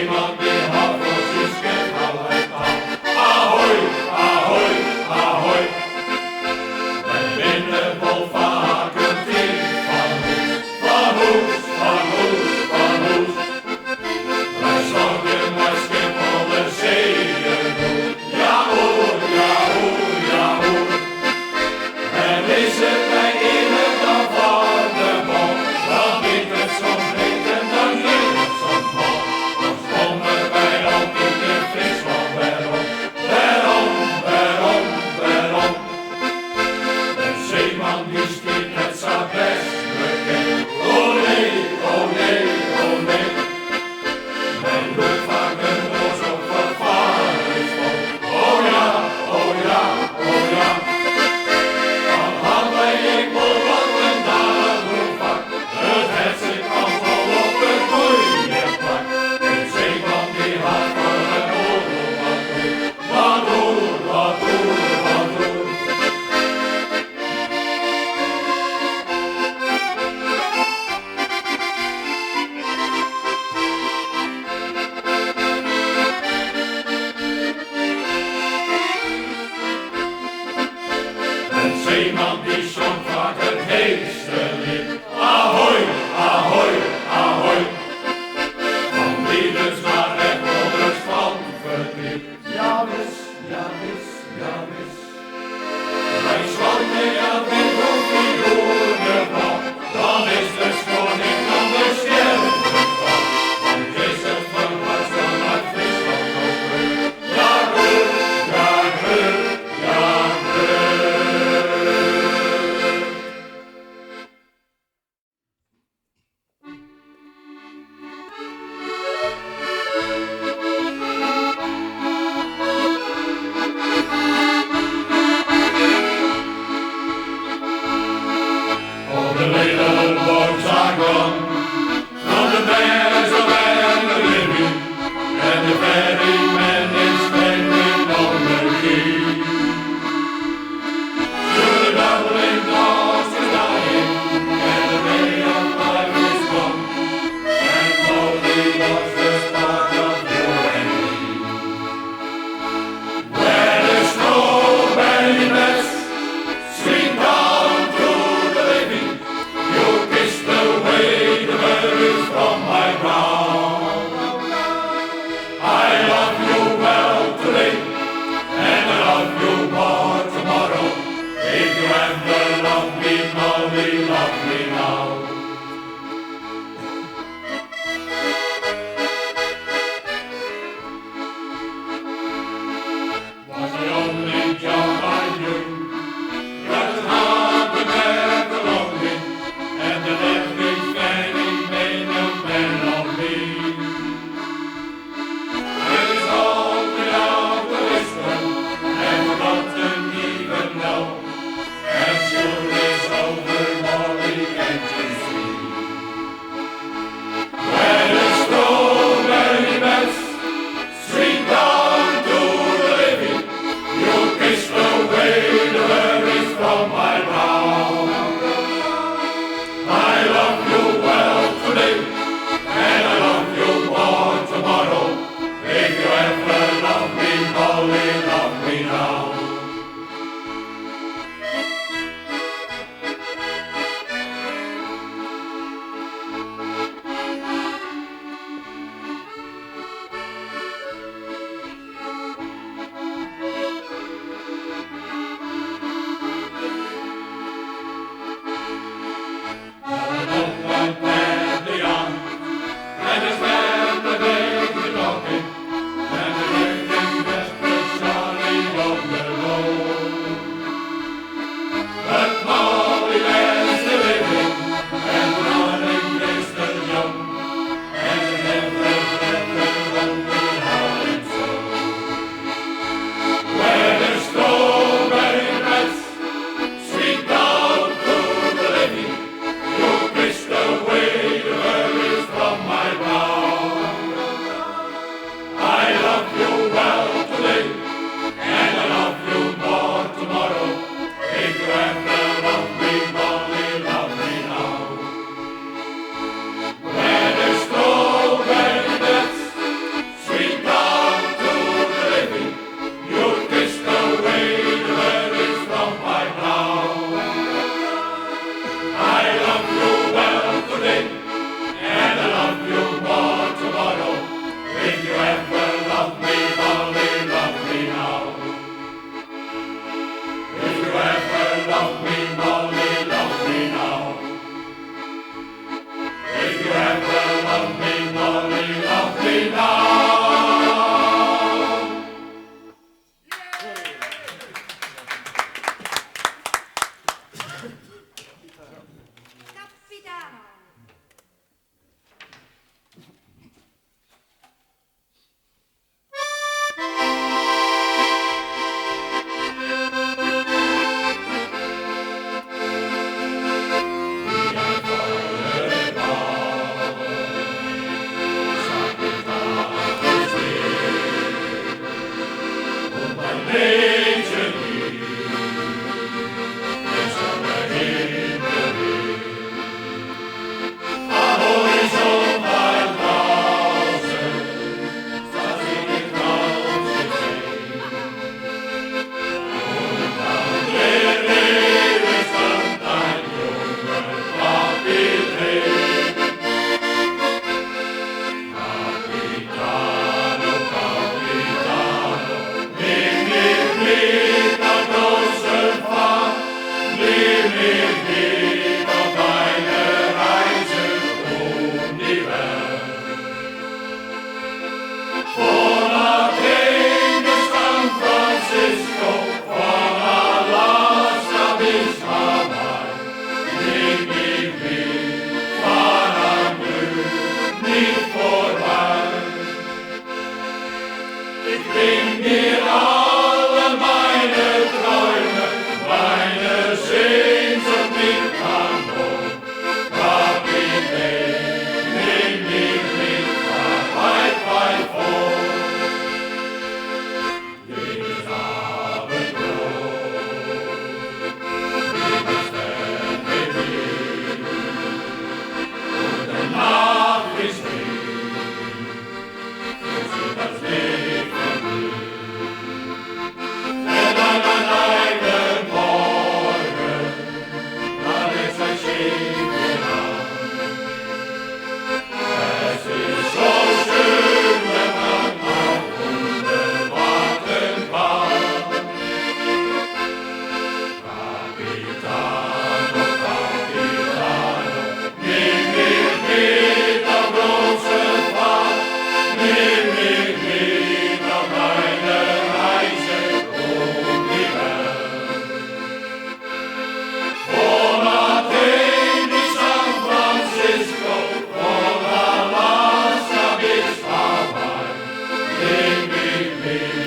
zeeman die hageltjes kent al het al. Ahoy, ahoy, ahoy. Wij binnen vol vaken team van Hoes, van Hoes, van Hoes, van Hoes. Wij zongen naar Schiphol de zeeën toe. Ja hoor, ja hoor, ja hoor. En is het bij ieder dan van de bom, dan biedt het soms niet en dan giet het soms mal. Ons bommen Sing mir alle meine Träume, meine Sehnsucht mit an Bord. Kapitän, nimm mich mit, fahr weit, weit fort. Jedes Abendbrot, jedes Fernweh, und der Nacht ist das Licht von dir. Wenn an einem Morgen alles ein Schiff an. Es ist so schön, wenn man auf Wunder warten kann. Capitano, Capitano, nimm mich mit auf große Fahrt. Nimm mich mit auf meine Reise um die Welt. Von Athen bis San Francisco, von Alaska bis Hawaii, nimm mich mit